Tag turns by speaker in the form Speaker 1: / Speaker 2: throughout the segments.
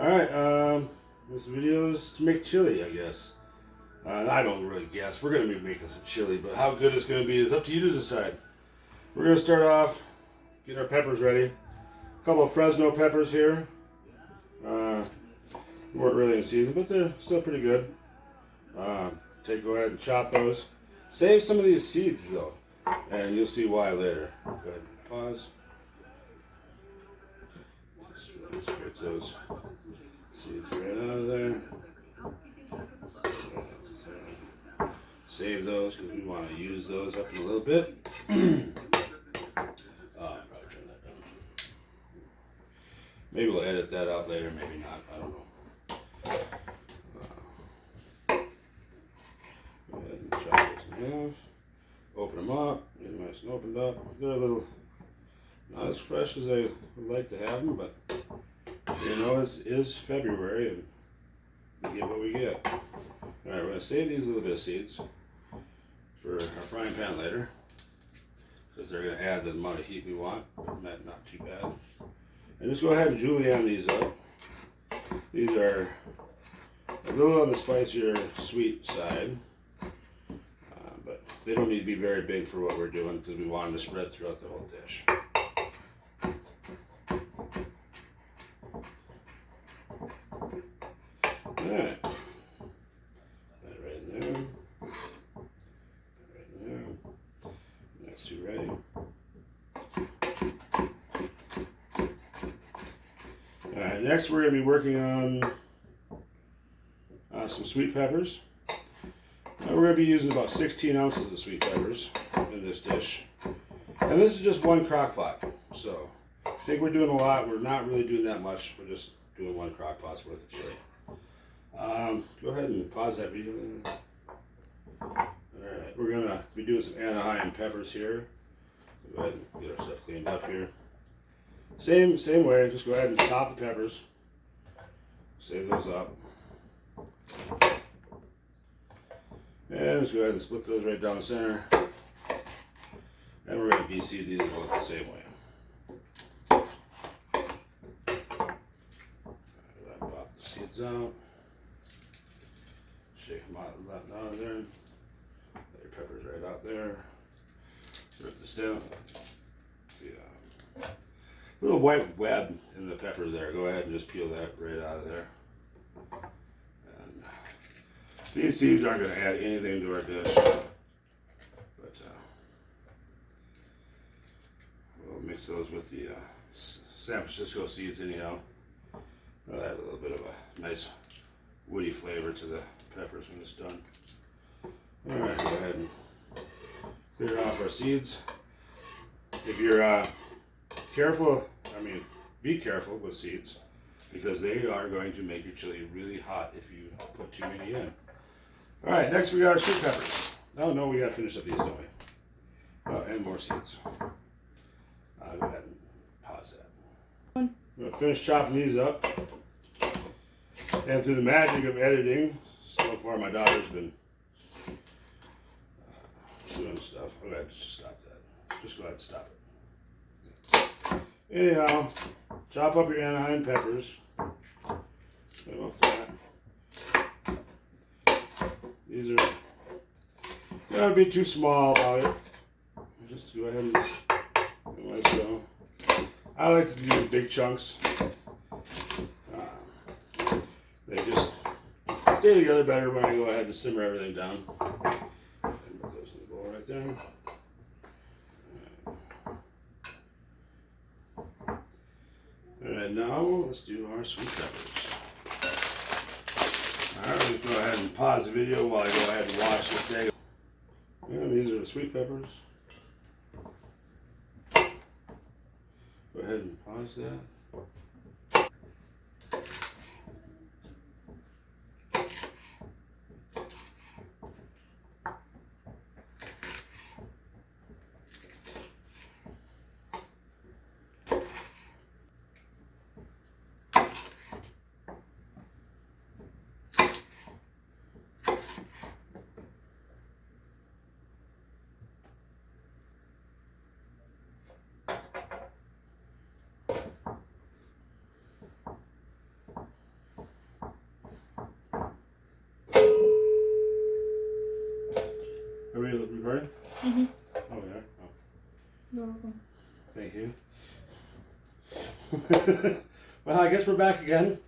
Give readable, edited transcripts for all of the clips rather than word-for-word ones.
Speaker 1: Alright, this video is to make chili, I guess. I don't really guess. We're going to be making some chili, but how good it's going to be is up to you to decide. We're going to start off, get our peppers ready. A couple of Fresno peppers here. Weren't really in season, but they're still pretty good. Go ahead and chop those. Save some of these seeds, though, and you'll see why later. Go ahead and pause. Just get those seeds right out of there. Save those because we want to use those up in a little bit. Probably turn that down. Maybe we'll edit that out later, maybe not. I don't know. Go ahead and chop this in half. Open them up. Get them nice and opened up. They're a little not as fresh as I would like to have them, but you know, it is February and we get what we get. Alright, we're going to save these little bit of seeds for our frying pan later, because they're going to add the amount of heat we want, but not too bad. And just go ahead and julienne these up. These are a little on the spicier, sweet side, but they don't need to be very big for what we're doing because we want them to spread throughout the whole dish. Alright. That right in there. Right in there. Next two ready. Alright, next we're going to be working on some sweet peppers. We're going to be using about 16 ounces of sweet peppers in this dish. And this is just one crock pot. So I think we're doing a lot. We're not really doing that much. We're just doing one crock pot's worth of chili. Go ahead and pause that video. Alright, we're going to be doing some Anaheim peppers here. Go ahead and get our stuff cleaned up here. Same way, just go ahead and top the peppers. Save those up. And just go ahead and split those right down the center. And we're going to de-seed these both the same way. Pop the seeds out. Shake them out of there. Let your peppers right out there. Rip the stem. Little white web in the pepper there. Go ahead and just peel that right out of there. And these seeds aren't going to add anything to our dish, but we'll mix those with the San Francisco seeds anyhow. That'll add a little bit of a nice woody flavor to the peppers when it's done. Alright, go ahead and clear off our seeds. If you're be careful with seeds, because they are going to make your chili really hot if you put too many in. Alright, next we got our sweet peppers. Oh no, we got to finish up these, don't we? Oh, and more seeds. Go ahead and pause that. I'm going to finish chopping these up. And through the magic of editing, so far my daughter's been doing stuff. Go ahead, just stop that. Just go ahead and stop it. Anyhow, chop up your Anaheim peppers. These are, don't be too small about it. Just go ahead and like so. I like to do big chunks. They just stay together better when I go ahead and simmer everything down. And put those in the bowl right there. Alright, now let's do our sweet peppers. Alright, let's go ahead and pause the video while I go ahead and wash this bag. And these are the sweet peppers. Go ahead and pause that. Well, I guess we're back again.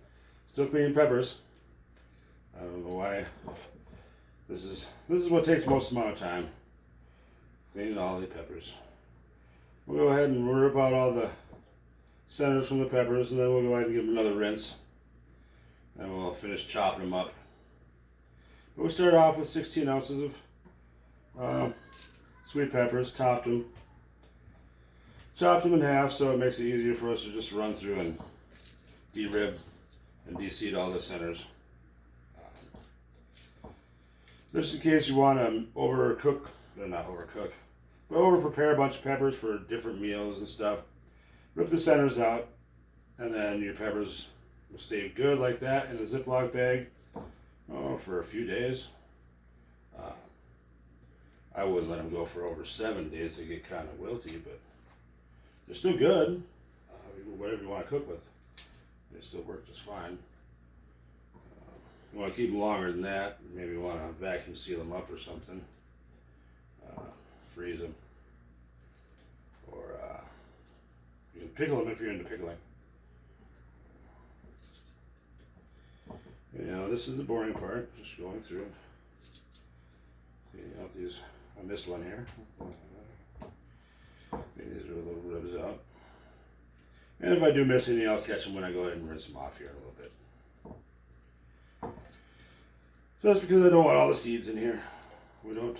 Speaker 1: Still cleaning peppers. I don't know why. This is what takes most amount of time. Cleaning all the peppers. We'll go ahead and rip out all the centers from the peppers, and then we'll go ahead and give them another rinse. And we'll finish chopping them up. But we'll start off with 16 ounces of sweet peppers. Chopped them in half, so it makes it easier for us to just run through and de-rib and de-seed all the centers. Just in case you want to overcook, or not overcook, but over-prepare a bunch of peppers for different meals and stuff. Rip the centers out, and then your peppers will stay good like that in a Ziploc bag for a few days. I wouldn't let them go for over 7 days. They get kind of wilty, but they're still good. Whatever you want to cook with, they still work just fine. You want to keep them longer than that. Maybe you want to vacuum seal them up or something. Freeze them. Or you can pickle them if you're into pickling. You know, this is the boring part. Just going through. Cleaning out these. I missed one here. These are little ribs out. And if I do miss any, I'll catch them when I go ahead and rinse them off here a little bit. So that's because I don't want all the seeds in here. We don't.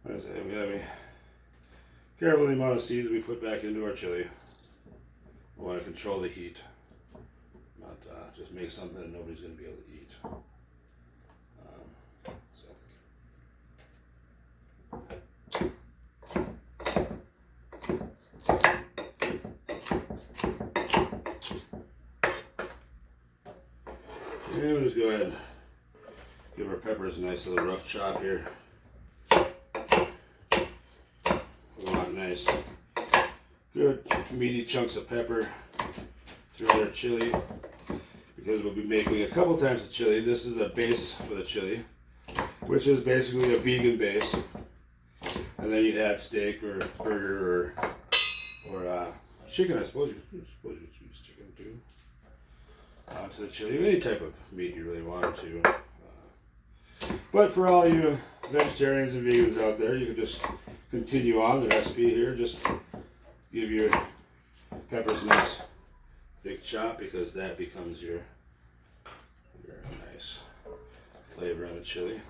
Speaker 1: What is it? We gotta be careful with the amount of seeds we put back into our chili. We want to control the heat, not just make something that nobody's going to be able to eat. And we'll just go ahead and give our peppers a nice little rough chop here. We want nice, good, meaty chunks of pepper throughout our chili, because we'll be making a couple types of chili. This is a base for the chili, which is basically a vegan base. And then you add steak or burger or chicken, I suppose. You use chicken too. To the chili, any type of meat you really want to. But for all you vegetarians and vegans out there, you can just continue on the recipe here. Just give your peppers a nice thick chop, because that becomes your nice flavor in the chili.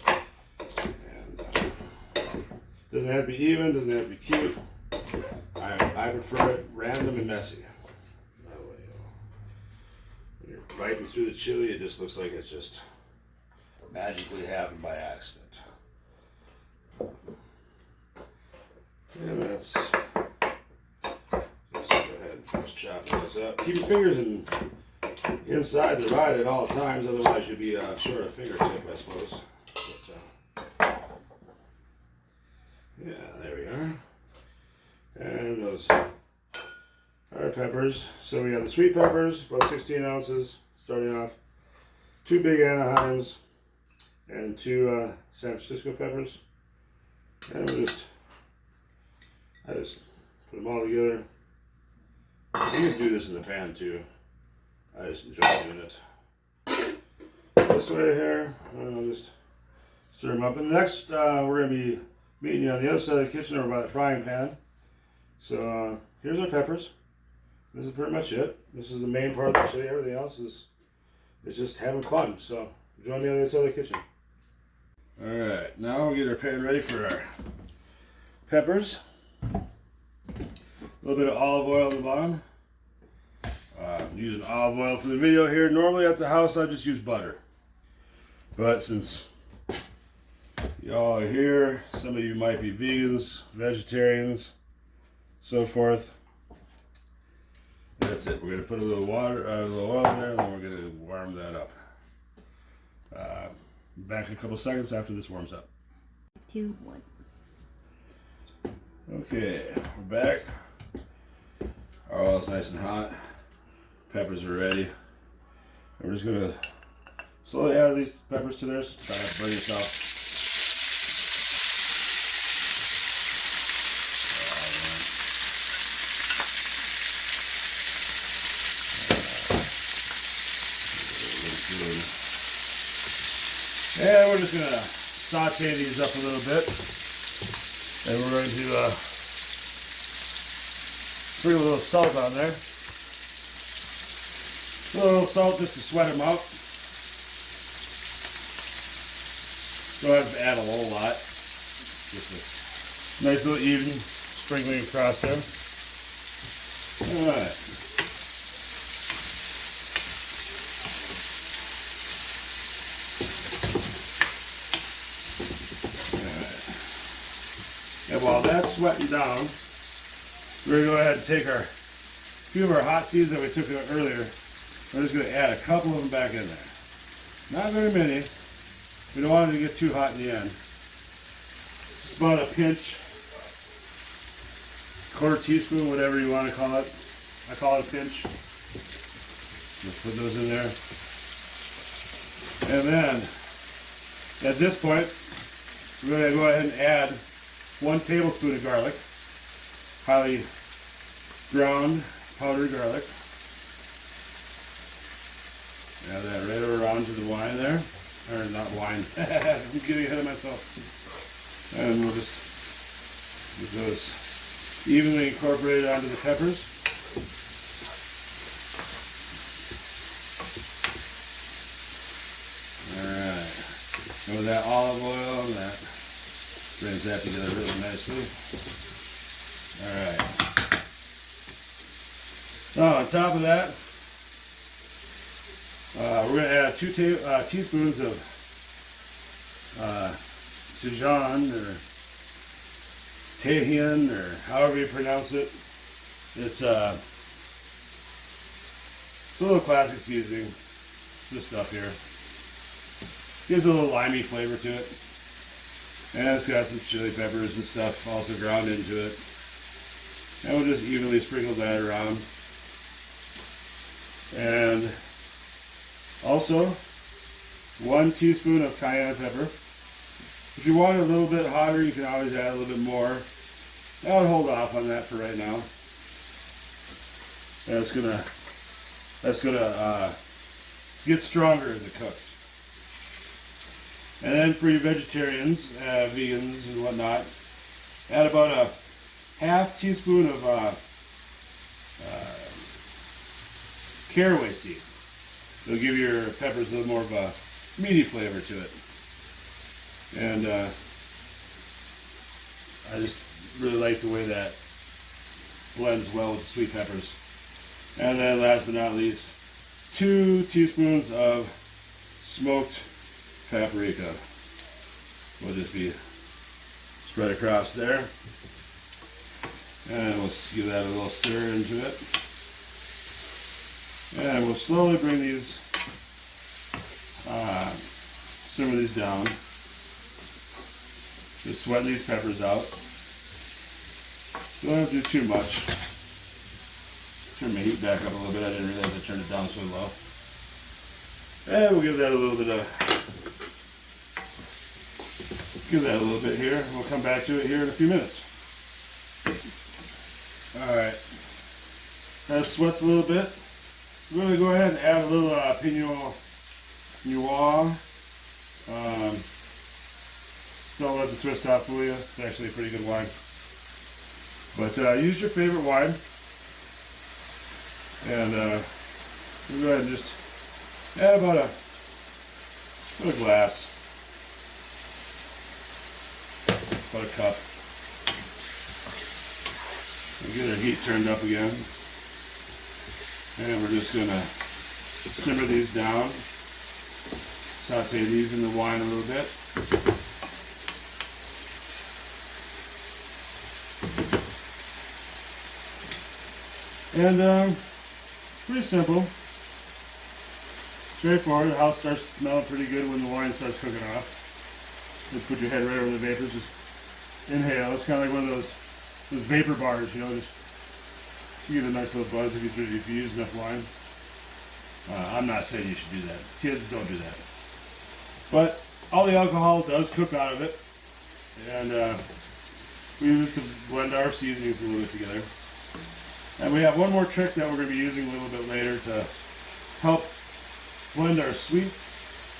Speaker 1: And doesn't have to be even, doesn't have to be cute. I prefer it random and messy. Biting through the chili, it just looks like it's just magically happened by accident. And that's, just go ahead and finish chopping this up. Keep your fingers inside the ride at all times, otherwise you'll be short of fingertip, I suppose. But, yeah, there we are. And those are peppers. So we have the sweet peppers, about 16 ounces. Starting off, 2 big Anaheims and 2 San Francisco peppers, and I just put them all together. You can do this in the pan too. I just enjoy doing it this way here. And I'll just stir them up. And next, we're going to be meeting you on the other side of the kitchen over by the frying pan. So here's our peppers. This is pretty much it. This is the main part of the chili. Everything else is just having fun. So join me on the other side of the kitchen. All right, now we'll get our pan ready for our peppers. A little bit of olive oil on the bottom. I'm using olive oil for the video here. Normally at the house I just use butter, but since y'all are here, some of you might be vegans, vegetarians, so forth. That's it. We're going to put a little water, a little oil in there, and then we're going to warm that up. Back in a couple seconds after this warms up.
Speaker 2: 2, 1.
Speaker 1: Okay, we're back. Our oil's nice and hot. Peppers are ready. And we're just going to slowly add these peppers to this. Try not to burn yourself. And we're just going to saute these up a little bit. And we're going to put a little salt on there. A little salt just to sweat them out. Don't have to add a whole lot. Just a nice little even sprinkling across there. Alright. And while that's sweating down, we're going to go ahead and take a few of our hot seeds that we took out earlier. We're just going to add a couple of them back in there. Not very many. We don't want it to get too hot in the end. Just about a pinch, quarter teaspoon, whatever you want to call it. I call it a pinch. Just put those in there. And then, at this point, we're going to go ahead and add 1 tablespoon of garlic, highly ground powdered garlic. Add that right around to the wine there, or not wine. I'm getting ahead of myself. And we'll just get those evenly incorporated onto the peppers. All right. And with that olive oil and that. Brings that together really nicely. Alright. Now on top of that, we're going to add 2 teaspoons of Dijon or Tahin or however you pronounce it. It's a little classic seasoning. This stuff here. Gives a little limey flavor to it. And it's got some chili peppers and stuff also ground into it. And we'll just evenly sprinkle that around. And also 1 teaspoon of cayenne pepper. If you want it a little bit hotter, you can always add a little bit more. I'll hold off on that for right now. That's gonna get stronger as it cooks. And then for your vegetarians, vegans and whatnot, add about a half teaspoon of caraway seed. It'll give your peppers a little more of a meaty flavor to it. And I just really like the way that blends well with the sweet peppers. And then last but not least, 2 teaspoons of smoked paprika will just be spread across there, and we'll give that a little stir into it, and we'll slowly bring these, simmer these down, just sweat these peppers out. You don't have to do too much. Turn my heat back up a little bit. I didn't realize I turned it down so low. And we'll give that a little bit here. We'll come back to it here in a few minutes. Alright. That sweats a little bit. We're going to go ahead and add a little Pinot Noir. Don't let the twist top fool you. It's actually a pretty good wine. But use your favorite wine. And we'll go ahead and just add about a glass. About a cup. We'll get our heat turned up again. And we're just going to simmer these down. Saute these in the wine a little bit. And it's pretty simple. Straightforward. The house starts smelling pretty good when the wine starts cooking off. Just put your head right over the vapors. Just inhale. It's kind of like one of those vapor bars, you know. Just you get a nice little buzz if you use enough wine. I'm not saying you should do that. Kids, don't do that. But all the alcohol does cook out of it, and we use it to blend our seasonings a little bit together. And we have one more trick that we're going to be using a little bit later to help blend our sweet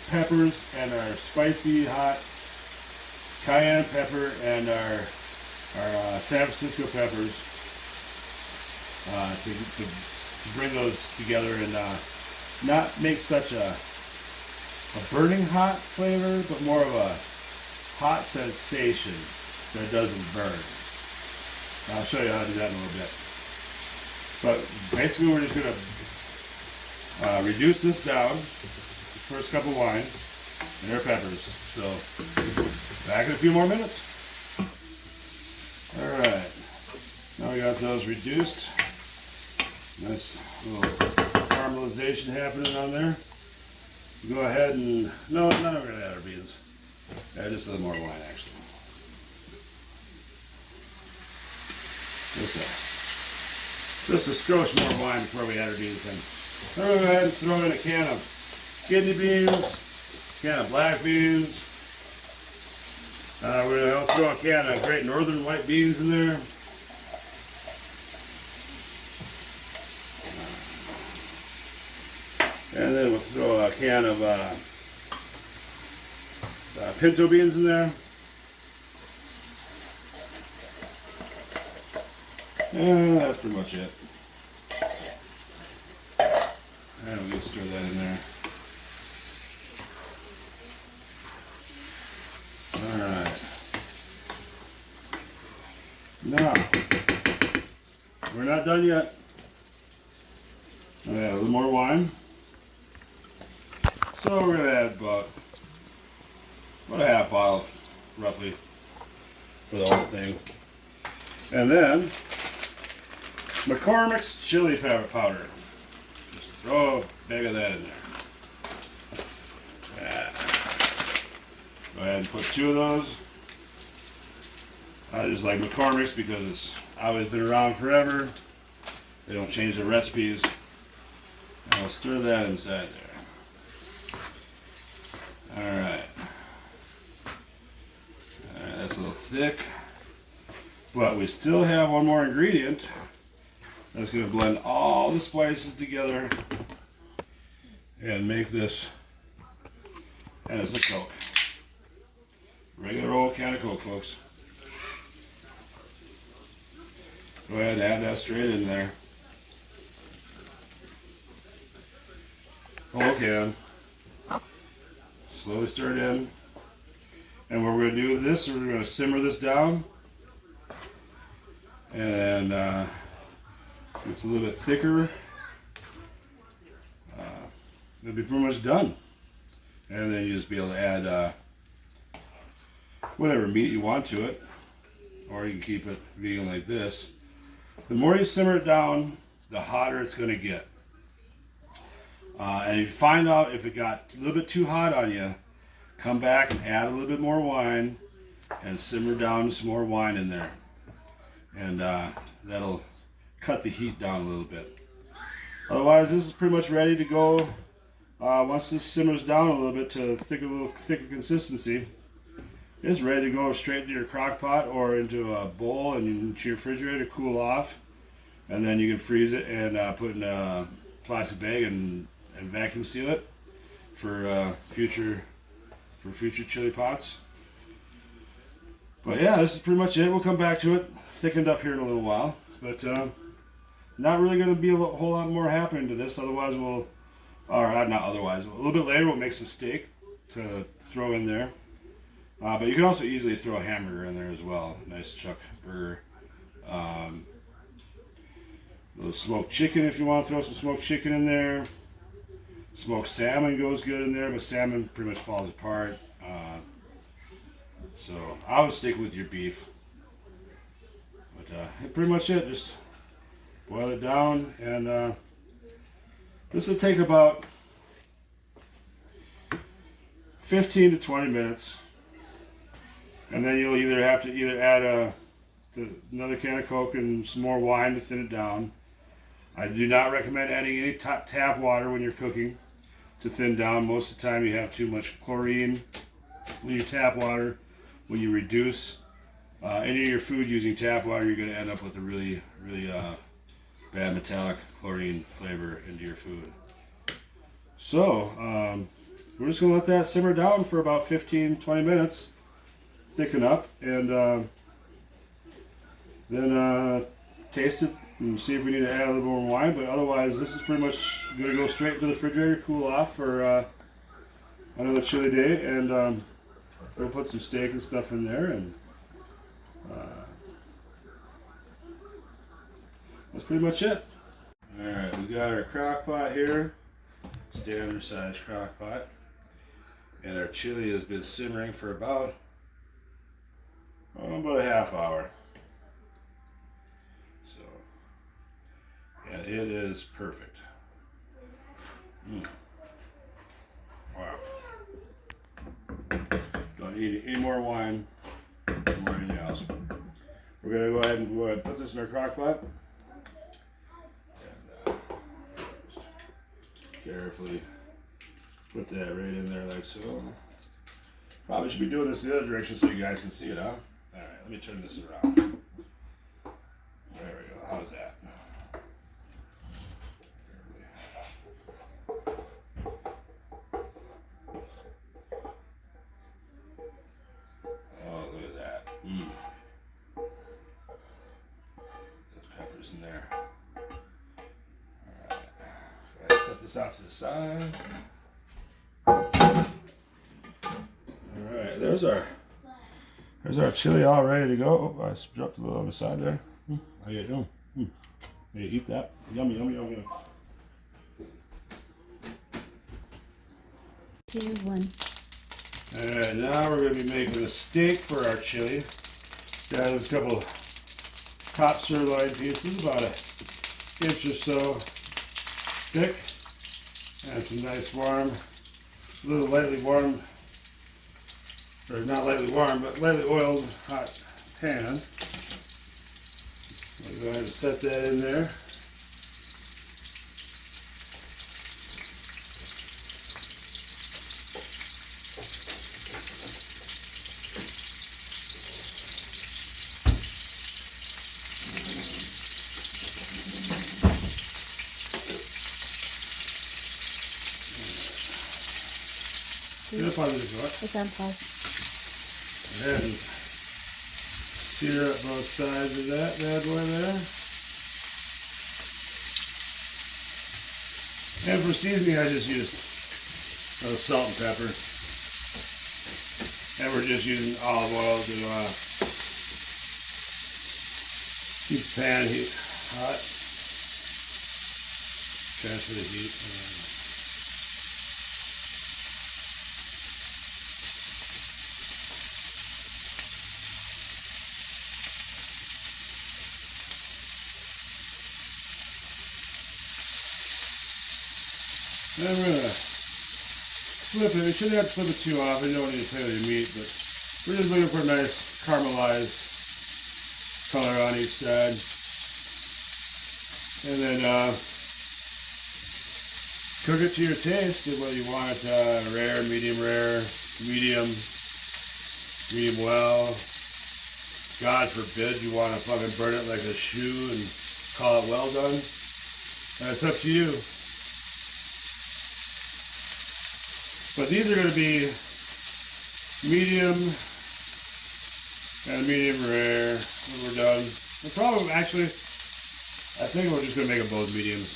Speaker 1: peppers and our spicy hot cayenne pepper and our San Francisco peppers to bring those together and not make such a burning hot flavor, but more of a hot sensation that doesn't burn. I'll show you how to do that in a little bit. But basically we're just going to reduce this down, this first cup of wine, and our peppers. So back in a few more minutes. Alright, now we got those reduced. Nice little caramelization happening on there. Go ahead and, no, not we're going to add our beans. Add just a little more wine actually. Just a skosh more wine before we add our beans in. Then we'll go ahead and throw in a can of kidney beans, a can of black beans. We're going to throw a can of Great Northern white beans in there. And then we'll throw a can of pinto beans in there. And that's pretty much it. And we'll just stir that in there. Alright. Now, we're not done yet. I'll add a little more wine. So we're going to add about a half bottle, roughly, for the whole thing. And then, McCormick's chili powder. Just throw a bag of that in there. Yeah. Go ahead and put 2 of those. I just like McCormick's because it's always been around forever. They don't change their recipes. And I'll stir that inside there. Alright. That's a little thick. But we still have one more ingredient that's going to blend all the spices together and make this, and it's a Coke. Regular old can of Coke, folks. Go ahead and add that straight in there. Whole can. Slowly stir it in. And what we're going to do with this is we're going to simmer this down. And it's a little bit thicker. It'll be pretty much done. And then you just be able to add whatever meat you want to it. Or you can keep it vegan like this. The more you simmer it down, the hotter it's going to get. And if you find out if it got a little bit too hot on you, come back and add a little bit more wine and simmer down some more wine in there. And that'll cut the heat down a little bit. Otherwise, this is pretty much ready to go. Once this simmers down a little bit to a little thicker consistency, it's ready to go straight into your crock pot or into a bowl and into your refrigerator to cool off. And then you can freeze it and put in a plastic bag and vacuum seal it for future chili pots. But yeah, this is pretty much it. We'll come back to it, thickened up here in a little while. But not really going to be a whole lot more happening to this. Otherwise, not otherwise. A little bit later, we'll make some steak to throw in there. But you can also easily throw a hamburger in there as well. Nice chuck burger. A little smoked chicken if you want to throw some smoked chicken in there. Smoked salmon goes good in there, but salmon pretty much falls apart. So I would stick with your beef. But pretty much it. Just boil it down, and this will take about 15 to 20 minutes. And then you'll have to add another can of Coke and some more wine to thin it down. I do not recommend adding any tap water when you're cooking to thin down. Most of the time you have too much chlorine in your tap water. When you reduce any of your food using tap water, you're going to end up with a really, really bad metallic chlorine flavor into your food. So, we're just going to let that simmer down for about 15-20 minutes, thicken up, and then taste it and see if we need to add a little more wine. But otherwise, this is pretty much going to go straight into the refrigerator, cool off for another chilly day, and we'll put some steak and stuff in there, and that's pretty much it. Alright, we got our crock pot here, standard size crock pot, and our chili has been simmering for about a half hour. So, and it is perfect. Wow. Don't need any more wine or anything else. We're going to go ahead and put this in our crock pot. Carefully put that right in there like so. Probably should be doing this the other direction so you guys can see it, huh? Alright, let me turn this around. There we go. How's that? Oh, look at that. Those peppers in there. Set this off to the side. Alright, there's our chili all ready to go. Oh, I dropped a little on the side there. How you doing? You eat that? Yummy, yummy, yummy.
Speaker 2: 2, 1.
Speaker 1: Alright, now we're going to be making a steak for our chili. Got a couple top sirloin pieces, about an inch or so thick. And some nice warm, a little lightly warm, or not lightly warm, but lightly oiled hot pan. I'll go ahead and set that in there.
Speaker 2: It's on pause.
Speaker 1: And sear up both sides of that bad boy there. And for seasoning, I just used salt and pepper. And we're just using olive oil to keep the pan hot. Transfer the heat. And I'm going to flip it. We shouldn't have to flip it too often. You don't need to play with your meat, but we're just looking for a nice caramelized color on each side. And then cook it to your taste, whether you want it rare, medium, medium well. God forbid you want to fucking burn it like a shoe and call it well done. It's up to you. But these are going to be medium and medium rare when we're done. The problem, actually, I think we're just going to make them both mediums.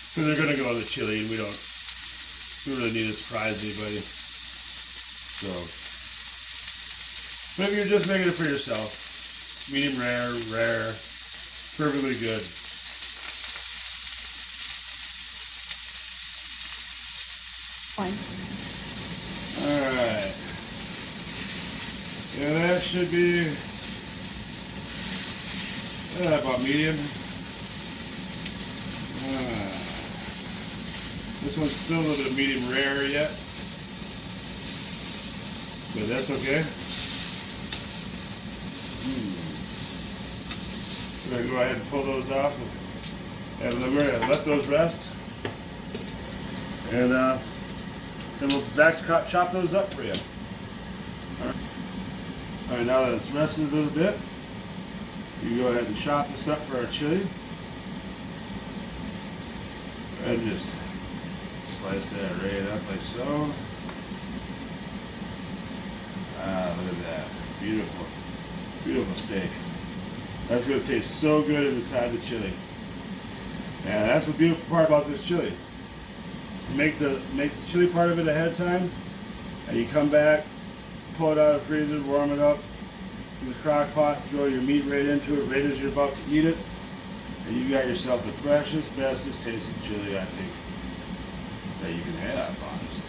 Speaker 1: Because they're going to go in the chili, and we don't really need to surprise anybody. So, but if you're just making it for yourself, medium rare, rare. Perfectly good.
Speaker 2: Fine.
Speaker 1: Alright. Yeah, that should be about medium. This one's still a little bit medium rare yet. But that's okay. We're going to go ahead and pull those off, and then we're going to let those rest, and then we'll chop those up for you. All right, now that it's rested a little bit, You go ahead and chop this up for our chili. And just slice that right up like so. Ah, look at that. Beautiful. Beautiful steak. That's going to taste so good inside the chili. And that's the beautiful part about this chili. Make the chili part of it ahead of time, and you come back, pull it out of the freezer, warm it up in the crock pot, throw your meat right into it right as you're about to eat it, and you got yourself the freshest, bestest tasting chili I think that you can have, honestly.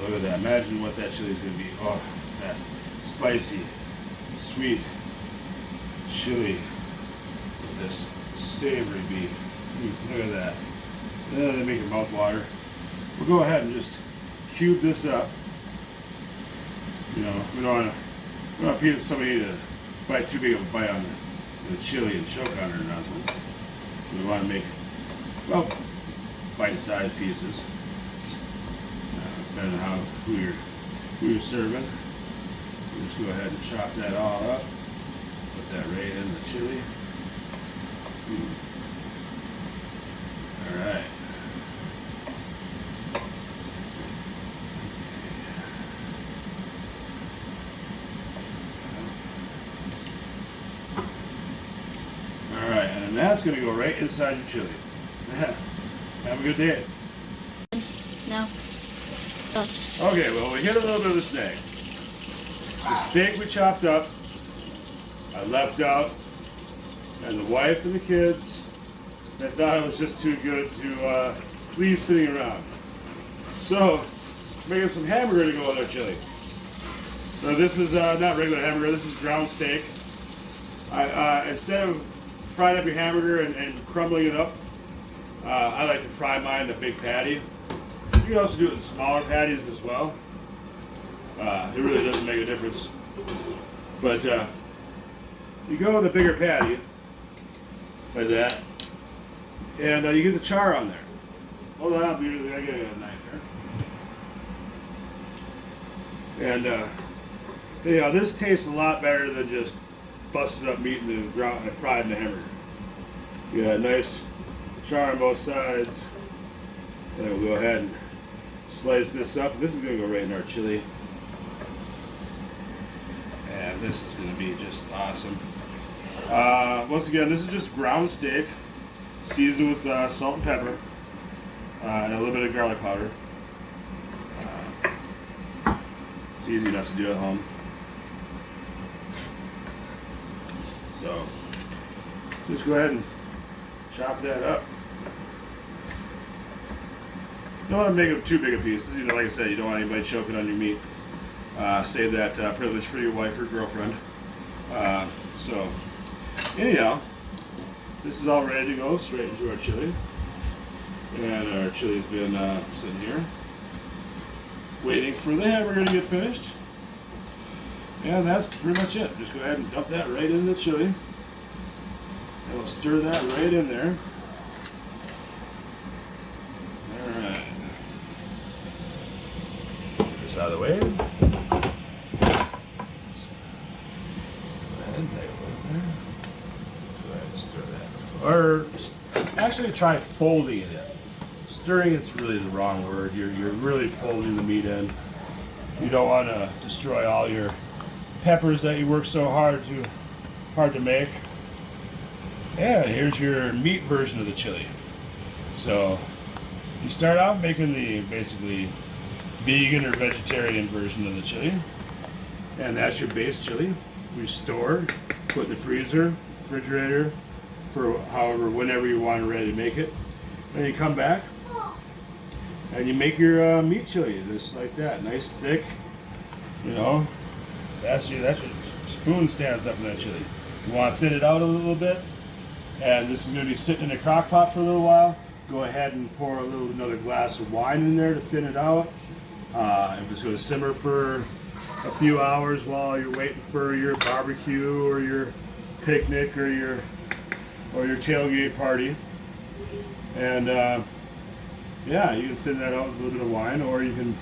Speaker 1: Look at that. Imagine what that chili is going to be. Oh, that spicy, sweet chili with this savory beef. Look at that. They make your mouth water. We'll go ahead and just cube this up. You know, we don't want somebody to bite too big of a bite on the chili and choke on it or nothing. So we want to make, well, bite-sized pieces. Depending on who you're serving. We'll just go ahead and chop that all up. Put that right in the chili. All right. All right, and then that's going to go right inside your chili. Have a good day.
Speaker 2: No. Oh.
Speaker 1: Okay, well, we hit a little bit of the steak. The steak we chopped up, I left out, and the wife and the kids, they thought it was just too good to leave sitting around. So, making some hamburger to go with our chili. So this is not regular hamburger, this is ground steak. Instead of frying up your hamburger and crumbling it up, I like to fry mine in a big patty. You can also do it in smaller patties as well. It really doesn't make a difference. But you go with a bigger patty, like that, and you get the char on there. Hold on, I got a knife here. And you know, this tastes a lot better than just busted up meat in the ground and fried in the hamburger. You got a nice char on both sides. And we'll go ahead and slice this up. This is going to go right in our chili. And this is going to be just awesome. Once again, this is just ground steak, seasoned with salt and pepper, and a little bit of garlic powder. It's easy enough to do at home. So, just go ahead and chop that up. You don't want to make them too big of pieces. You know, like I said, you don't want anybody choking on your meat. Save that privilege for your wife or girlfriend. So, anyhow, this is all ready to go straight into our chili. And our chili's been sitting here, waiting for the hamburger to get finished. And that's pretty much it. Just go ahead and dump that right in the chili. And we'll stir that right in there. Alright. Get this out of the way. Go ahead and stir that. Or actually try folding it in. Stirring is really the wrong word. You're really folding the meat in. You don't want to destroy all your peppers that you work so hard to make. And here's your meat version of the chili. So you start out making the basically vegan or vegetarian version of the chili, and that's your base chili. We store, put in the freezer, refrigerator for whenever you want it ready to make it. Then you come back and you make your meat chili just like that, nice thick. You know, that's your spoon stands up in that chili. You want to thin it out a little bit, and this is going to be sitting in a crock pot for a little while. Go ahead and pour another glass of wine in there to thin it out. If it's going to simmer for a few hours while you're waiting for your barbecue or your picnic or your tailgate party, and yeah, you can thin that out with a little bit of wine, or you can,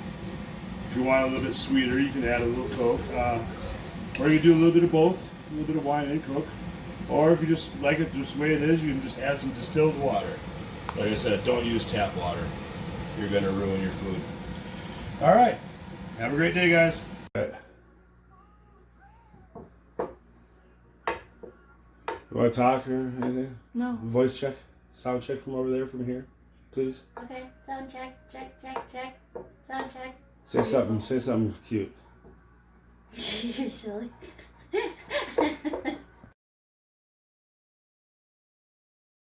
Speaker 1: if you want a little bit sweeter, you can add a little Coke, or you can do a little bit of both. little bit of wine and Coke. Or if you just like it just the way it is, you can just add some distilled water. Like I said, don't use tap water. You're gonna ruin your food. All right. Have a great day, guys. All right. You want to talk or anything?
Speaker 2: No.
Speaker 1: Voice check, sound check from over there, from here, please.
Speaker 2: Okay, sound check, check. Sound check.
Speaker 1: Say something cute.
Speaker 2: You're silly.